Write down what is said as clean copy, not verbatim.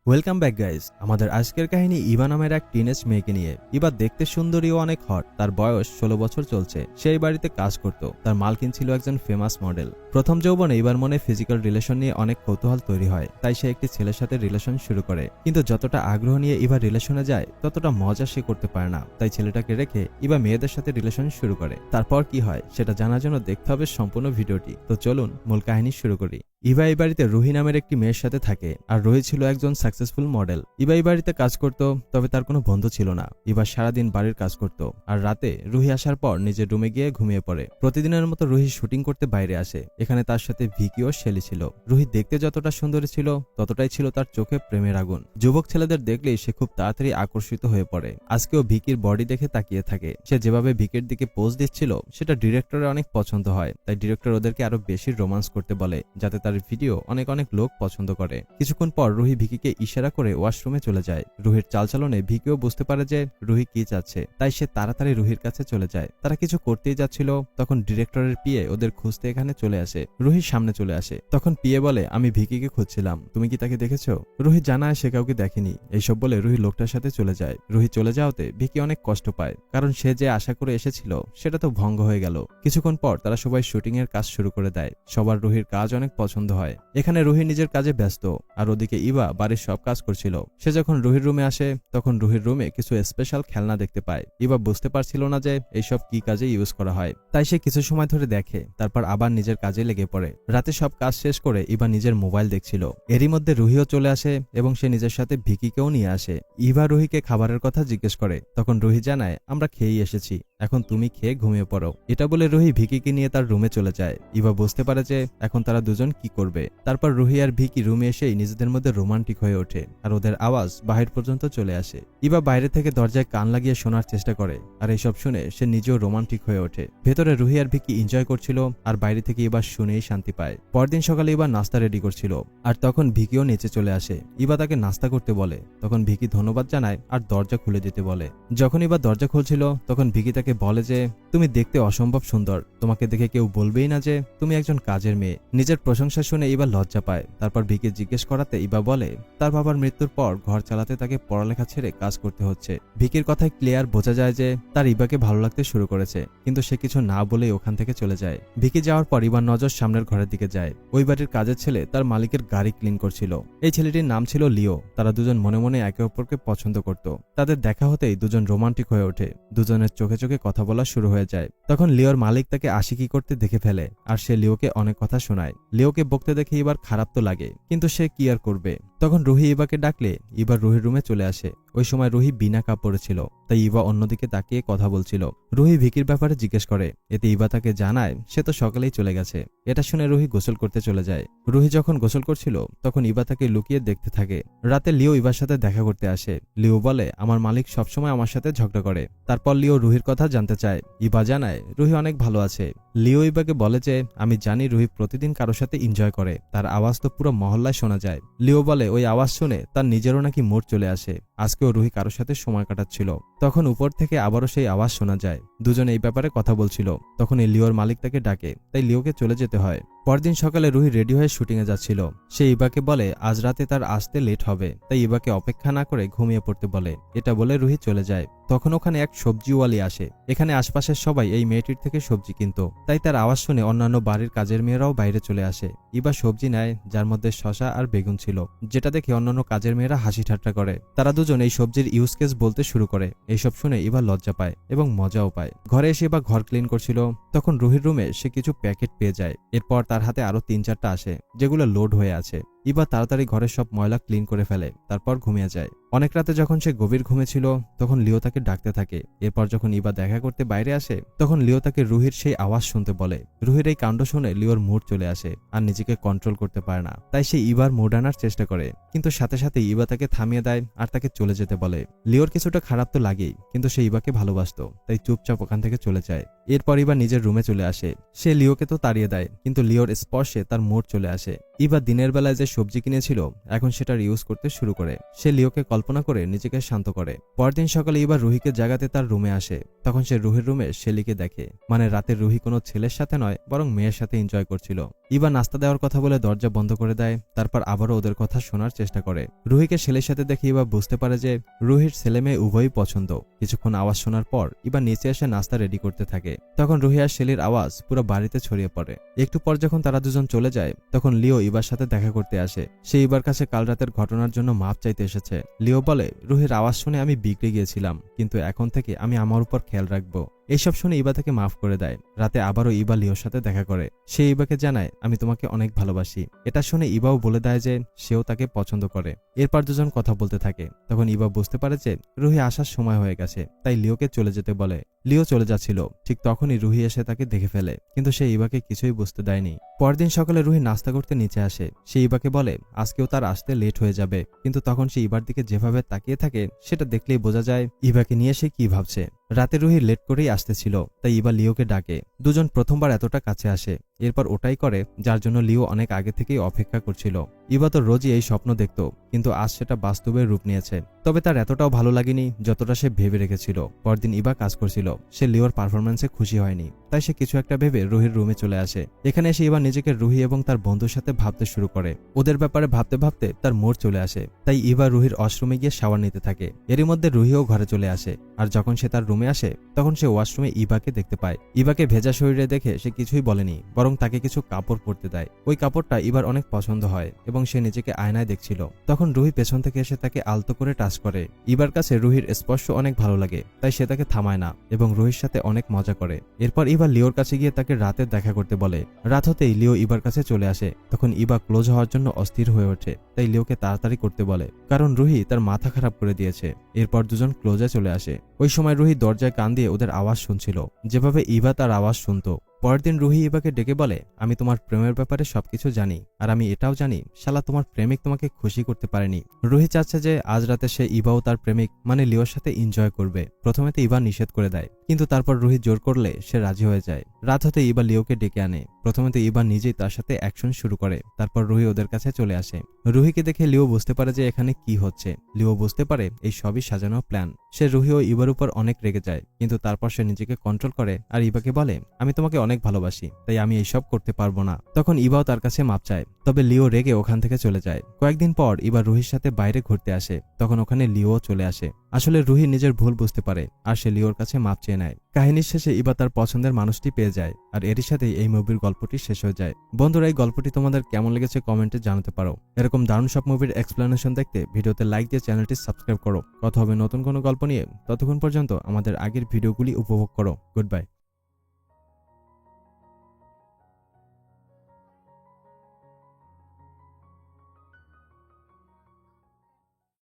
Welcome back guys. আমাদের আজকের কাহিনী ইভা নামের এক টিনেজ মেয়েকে নিয়ে। ইভা দেখতে সুন্দরী ও অনেক হট। তার বয়স 16 বছর চলছে। সেই বাড়িতে কাজ করত। তার মালকিন ছিল একজন ফেমাস মডেল। প্রথম যৌবনে ইভার মনে ফিজিক্যাল রিলেশন নিয়ে অনেক কৌতূহল তৈরি হয়, তাই সে একটি ছেলের সাথে রিলেশন শুরু করে। কিন্তু যতটা আগ্রহ নিয়ে ইভা রিলেশনে যায় ততটা মজা সে করতে পারে না, তাই ছেলেটাকে রেখে ইভা মেয়েদের সাথে রিলেশন শুরু করে। তারপর কি হয় সেটা জানার জন্য দেখতে হবে সম্পূর্ণ ভিডিওটি। তো চলুন মূল কাহিনী শুরু করি। ইভা এই বাড়িতে রুহি নামের একটি মেয়ের সাথে থাকে, আর রুহি ছিল একজন সাকসেসফুল মডেল। ইভা এই বাড়িতে কাজ করত, তবে তার কোনো বন্ধু ছিল না। ইভা সারাদিন বাড়ির কাজ করত, আর রাতে রুহি আসার পর নিজের রুমে গিয়ে ঘুমিয়ে পড়ে। প্রতিদিনের মতো রুহি শুটিং করতে বাইরে আসে। এখানে তার সাথে ভিকি ও শেলি ছিল। রুহি দেখতে যতটা সুন্দরী ছিল ততটাই ছিল তার চোখে প্রেমের আগুন। যুবক ছেলেদের দেখলেই সে খুব তাড়াতাড়ি আকর্ষিত হয়ে পড়ে। আজকেও ভিকির বডি দেখে তাকিয়ে থাকে। সে যেভাবে ভিকির দিকে পোজ দিচ্ছিল সেটা ডিরেক্টরের অনেক পছন্দ হয়, তাই ডিরেক্টর ওদেরকে আরো বেশি রোমান্স করতে বলে, যাতে তার ভিডিও অনেক লোক পছন্দ করে। কিছুক্ষণ পর রুহি ভিকিকে ইশারা করে ওয়াশরুমে চলে যায়। রুহির চালচলনে ভিকিও বুঝতে পারে যে রুহি কি চাচ্ছে, তাই সে তাড়াতাড়ি রুহির কাছে চলে যায়। তারা কিছু করতেই যাচ্ছিল, তখন ডিরেক্টরের পিএ ওদের খুঁজতে এখানে চলে আসে। রুহির সামনে চলে আসে। তখন পিএ বলে, আমি ভিকিকে খুঁজছিলাম, তুমি কি তাকে দেখেছো? রুহি জানায় সে কাউকে দেখেনি। এইসব বলে রুহি লোকটার সাথে চলে যায়। রুহি চলে যাওয়াতে ভিকি অনেক কষ্ট পায়, কারণ সে যে আশা করে এসেছিল সেটা তো ভঙ্গ হয়ে গেল। কিছুক্ষণ পর তারা সবাই শুটিং এর কাজ শুরু করে দেয়। সবার রুহির কাজ অনেক পছন্দ হয়। এখানে রুহি নিজের কাজে ব্যস্ত, আর ওদিকে ইভা বাড়ির সব কাজ করছিল। সে যখন রুহির রুমে আসে তখন রুহির রুমে কিছু স্পেশাল খেলনা দেখতে পায়। ইভা বুঝতে পারছিল না যে এইসব কি কাজে ইউজ করা হয়, তাই সে কিছু সময় ধরে দেখে, তারপর আবার নিজের কাজে লেগে পড়ে। রাতে সব কাজ শেষ করে ইভা নিজের মোবাইল দেখছিল। এরই মধ্যে রুহিও চলে আসে এবং সে নিজের সাথে ভিকিকেও নিয়ে আসে। ইভা রুহিকে খাবারের কথা জিজ্ঞেস করে, তখন রুহি জানায়, আমরা খেয়েই এসেছি, এখন তুমি খেয়ে ঘুমিয়ে পড়ো। এটা বলে রুহি ভিকিকে নিয়ে তার রুমে চলে যায়। ইভা বুঝতে পারে যে এখন তারা দুজন কি করবে। তারপর রুহি আর ভিকি রুমে এসেই নিজেদের মধ্যে রোমান্টিক হয়ে ওঠে, আর ওদের আওয়াজ বাহির পর্যন্ত চলে আসে। ইভা বাইরে থেকে দরজায় কান লাগিয়ে শোনার চেষ্টা করে, আর এইসব শুনে সে নিজেও রোমান্টিক হয়ে ওঠে। ভেতরে রুহি আর ভিকি এনজয় করছিল, আর বাইরে থেকে ইভা শুনেই শান্তি পায়। পরদিন সকালে ইভা নাস্তা রেডি করছিল, আর তখন ভিকিও নিচে চলে আসে। ইভা তাকে নাস্তা করতে বলে, তখন ভিকি ধন্যবাদ জানায় আর দরজা খুলে দিতে বলে। যখন ইভা দরজা খুলছিল তখন ভিকি তাকে বলে যে তুমি দেখতে অসম্ভব সুন্দর, তোমাকে দেখে কেউ বলবেই না যে তুমি একজন কাজের মেয়ে। নিজের প্রশংসা শুনে ইভা লজ্জা পায়। তারপর ভিকি জিজ্ঞেস করাতে ইভা বলে তার বাবার মৃত্যুর পর ঘর চালাতে তাকে পড়ালেখা ছেড়ে কাজ করতে হচ্ছে। ভিকির কথায় ক্লিয়ার বোঝা যায় যে তার ইভাকে ভালো লাগতে শুরু করেছে, কিন্তু সে কিছু না বলেই ওখান থেকে চলে যায়। ভিকি যাওয়ার পর ইভার নজর সামনের ঘরের দিকে যায়। ওই বাড়ির কাজের ছেলে তার মালিকের গাড়ি ক্লিন করছিল। এই ছেলেটির নাম ছিল লিও। তারা দুজন মনে মনে একে অপরকে পছন্দ করত। তাদের দেখা হতেই দুজন রোমান্টিক হয়ে ওঠে। দুজনের চোখে চোখে কথা বলা শুরু হয়ে যায়। তখন লিওর মালিক তাকে আশিকি করতে দেখে ফেলে, আর সে লিওকে অনেক কথা শোনায়। লিওকে বকতে দেখে এবার খারাপ তো লাগে, কিন্তু সে কি আর করবে। তখন রুহি ইভাকে ডাকলে ইভা রুহির রুমে চলে আসে। ওই সময় রুহি বিনা কাপড়ে ছিল, তাই ইভা অন্যদিকে তাকিয়ে কথা বলছিল। রুহি ভিকির ব্যাপারে জিজ্ঞেস করে, এতে ইভা তাকে জানায় সে তো সকালেই চলে গেছে। এটা শুনে রুহি গোসল করতে চলে যায়। রুহি যখন গোসল করছিল তখন ইভা তাকে লুকিয়ে দেখতে থাকে। রাতে লিও ইভার সাথে দেখা করতে আসে। লিও বলে, আমার মালিক সবসময় আমার সাথে ঝগড়া করে। তারপর লিও রুহির কথা জানতে চায়। ইভা জানায় রুহি অনেক ভালো আছে। লিও ইভাকে বলে যে আমি জানি রুহি প্রতিদিন কারোর সাথে এনজয় করে, তার আওয়াজ তো পুরো মহল্লায় শোনা যায়। লিও বলে ওই আওয়াজ শুনে তার নিজেরও নাকি মুড চলে আসে। আজকেও রুহি কারোর সাথে সময় কাটাচ্ছিল। তখন উপর থেকে আবারও সেই আওয়াজ শোনা যায়। দুজন এই ব্যাপারে কথা বলছিল। তখন এই লিওর মালিক তাকে ডাকে, তাই লিওকে চলে যেতে হয়। পরদিন সকালে রুহি রেডি হয়ে শুটিং এ যাচ্ছিল। সে ইভাকে বলে আজ রাতে তার আসতে লেট হবে, তাই ইভাকে অপেক্ষা না করে ঘুমিয়ে পড়তে বলে। এটা বলে রুহি চলে যায়। তখন ওখানে এক সবজিওয়ালি আসে। এখানে আশপাশের সবাই এই মেয়েটির থেকে সবজি কিনত, তাই তার আওয়াজ শুনে অন্যান্য বাড়ির কাজের মেয়েরাও বাইরে চলে আসে। ইভা সবজি নেয়, যার মধ্যে শসা আর বেগুন ছিল, যেটা দেখে অন্যান্য কাজের মেয়েরা হাসি ঠাট্টা করে। তারা দুজন এই সবজির ইউজ কেস বলতে শুরু করে। এইসব শুনে ইভা লজ্জা পায় এবং মজাও পায়। ঘরে এসে ইভা ঘর ক্লিন করছিল, তখন রুহির রুমে সে কিছু প্যাকেট পেয়ে যায়। এরপর তার হাতে আরো 3-4টা আসে, যেগুলো লোড হয়ে আছে। ইভা তাড়াতাড়ি ঘরের সব ময়লা ক্লিন করে ফেলে, তারপর ঘুমিয়ে যায়। অনেক রাতে যখন সে গভীর ঘুমে ছিল তখন লিও তাকে ডাকতে থাকে। এরপর যখন ইভা দেখা করতে বাইরে আসে তখন লিও তাকে রুহির সেই আওয়াজ শুনতে বলে। রুহির এই কাণ্ড শুনে লিওর মুড চলে আসে, আর নিজেকে কন্ট্রোল করতে পারে না, তাই সে ইভার মুড আনার চেষ্টা করে। কিন্তু সাথে সাথে ইভা তাকে থামিয়ে দেয় আর তাকে চলে যেতে বলে। লিওর কিছুটা খারাপ তো লাগেই, কিন্তু সে ইভাকে ভালোবাসতো, তাই চুপচাপ ওখান থেকে চলে যায়। এরপর ইভা নিজের রুমে চলে আসে। সে লিওকে তো তাড়িয়ে দেয়, কিন্তু লিওর স্পর্শে তার মুড চলে আসে। ইভা দিনের বেলায় যে সবজি কিনেছিল এখন সেটার ইউজ করতে শুরু করে। সে লিওকে কল্পনা করে নিজেকে শান্ত করে। পরদিন সকালে ইবা রুহিকে জাগাতে তার রুমে আসে। তখন সে রুহির রুমে শেলিকে দেখে, মানে রাতে রুহি কোনো ছেলের সাথে নয় বরং মেয়ের সাথে এনজয় করছিল। ইবা নাস্তা দেওয়ার কথা বলে দরজা বন্ধ করে দেয়, তারপর আবারও ওদের কথা শোনার চেষ্টা করে। রুহিকে ছেলের সাথে দেখে ইবা বুঝতে পারে যে রুহির ছেলে মেয়ে উভয়ই পছন্দ। কিছুক্ষণ আওয়াজ শোনার পর ইবা নিচে এসে নাস্তা রেডি করতে থাকে। তখন রুহি আর শেলির আওয়াজ পুরো বাড়িতে ছড়িয়ে পড়ে। একটু পর যখন তারা দুজন চলে যায় তখন লিও ইবার সাথে দেখা করতে আসে। সে ইবার কাছে কাল রাতের ঘটনার জন্য মাপ চাইতে এসেছে। লিও বলে, রুহির আওয়াজ শুনে আমি বিগড়ে গিয়েছিলাম, কিন্তু এখন থেকে আমি আমার উপর খেয়াল রাখবো। এইসব শুনে ইবা তাকে মাফ করে দেয়। রাতে আবারও ইবা লিওর সাথে দেখা করে। সে ইবাকে জানায়, আমি তোমাকে অনেক ভালোবাসি। এটা শুনে ইবাও বলে দেয় যে সেও তাকে পছন্দ করে। এরপর দুজন কথা বলতে থাকে। তখন ইবা বুঝতে পারে যে রুহি আসার সময় হয়ে গেছে, তাই লিওকে চলে যেতে বলে। লিও চলে যাচ্ছিল, ঠিক তখনই রুহি এসে তাকে দেখে ফেলে, কিন্তু সে ইবাকে কিছুই বুঝতে দেয়নি। পরদিন সকালে রুহি নাস্তা করতে নিচে আসে। সে ইবাকে বলে আজকেও তার আসতে লেট হয়ে যাবে, কিন্তু তখন সে ইবার দিকে যেভাবে তাকিয়ে থাকে সেটা দেখলেই বোঝা যায় ইবাকে নিয়ে সে কি ভাবছে। রাতে রুহি লেট করেই আসতেছিল, তাই ইবা লিওকে ডাকে। দুজন প্রথমবার এতটা কাছে আসে। এরপর ওটাই করে যার জন্য লিও অনেক আগে থেকেই অপেক্ষা করছিল। ইবা তো রোজই এই স্বপ্ন দেখত, কিন্তু আজ সেটা বাস্তবে রূপ নিয়েছে। তবে তার এতটাও ভালো লাগেনি যতটা সে ভেবে রেখেছিল। পরদিন ইবা কাজ করছিল। সে লিওর পারফরমেন্সে খুশি হয়নি, তাই সে কিছু একটা ভেবে রুহির রুমে চলে আসে। এখানে এসে ইবা নিজেকে রুহি এবং তার বন্ধুর সাথে ভাবতে শুরু করে। ওদের ব্যাপারে ভাবতে ভাবতে তার মোড় চলে আসে। তাই ইবা রুহির ওয়াশরুমে গিয়ে শাওয়ার নিতে থাকে। এরই মধ্যে রুহিও ঘরে চলে আসে। আর যখন সে তার রুমে আসে তখন সে ওয়াশরুমে ইবাকে দেখতে পায়। ইবাকে ভেজা শরীরে দেখে সে কিছুই বলেনি, বরং তাকে কিছু কাপড় পরতে দেয়। ওই কাপড়টা ইবার অনেক পছন্দ হয় এবং সে নিজেকে আয়নায় দেখছিল। তখন রুহি পেছন থেকে এসে তাকে আলতো করে টাচ করে। ইবার কাছে রুহির স্পর্শ অনেক ভালো লাগে, তাই সে তাকে থামায় না এবং রুহির সাথে অনেক মজা করে। এরপর ইবা লিওর কাছে গিয়ে তাকে রাতে দেখা করতে বলে। রাত হতেই লিও ইবার কাছে চলে আসে। তখন ইবা ক্লোজ হওয়ার জন্য অস্থির হয়ে ওঠে, তাই লিওকে তাড়াতাড়ি করতে বলে, কারণ রুহি তার মাথা খারাপ করে দিয়েছে। এরপর দুজন ক্লোজে চলে আসে। ওই সময় রুহি দরজায় কান দিয়ে ওদের আওয়াজ শুনছিল, যেভাবে ইবা তার আওয়াজ শুনতো। পরের দিন রুহি ইবাকে ডেকে বলে, আমি তোমার প্রেমের ব্যাপারে সবকিছু জানি, আর আমি এটাও জানি শালা তোমার প্রেমিক তোমাকে খুশি করতে পারেনি। রুহি চাচ্ছে যে আজ রাতে সে ইবাও তার প্রেমিক মানে লিওর সাথে এনজয় করবে। প্রথমে তো ইবা নিষেধ করে দেয়, কিন্তু তারপর রুহি জোর করলে সে রাজি হয়ে যায়। রাত হতে ইবা লিওকে ডেকে আনে। প্রথমে তো ইবা নিজেই তার সাথে অ্যাকশন শুরু করে। তারপর রুহি ওদের কাছে চলে আসে। রুহিকে দেখে লিও বুঝতে পারে যে এখানে কি হচ্ছে। লিও বুঝতে পারে এই সবই সাজানো প্ল্যান। সে রুহি ও ইবার উপর অনেক রেগে যায়, কিন্তু তারপর সে নিজেকে কন্ট্রোল করে আর ইবাকে বলে, আমি তোমাকে অনেক ভালোবাসি, তাই আমি এইসব করতে পারবো না। তখন ইবাও তার কাছে মাপ চায়, তবে লিও রেগে ওখান থেকে চলে যায়। কয়েকদিন পর ইবা রুহির সাথে বাইরে ঘুরতে আসে। তখন ওখানে লিও চলে আসে। আসলে রুহি নিজের ভুল বুঝতে পারে আর সে লিওর কাছে মাপ চেয়ে নেয়। কাহিনীর শেষে ইবা তার পছন্দের মানুষটি পেয়ে যায়, আর এরই সাথেই এই মুভির গল্পটি শেষ হয়ে যায়। বন্ধুরা, এই গল্পটি তোমাদের কেমন লেগেছে কমেন্টে জানাতে পারো। এরকম দারুণ সব মুভির এক্সপ্লেনেশন দেখতে ভিডিওতে লাইক দিয়ে চ্যানেলটি সাবস্ক্রাইব করো। কথা হবে নতুন কোনো গল্প নিয়ে। ততক্ষণ পর্যন্ত আমাদের আগের ভিডিওগুলি উপভোগ করো। Good bye.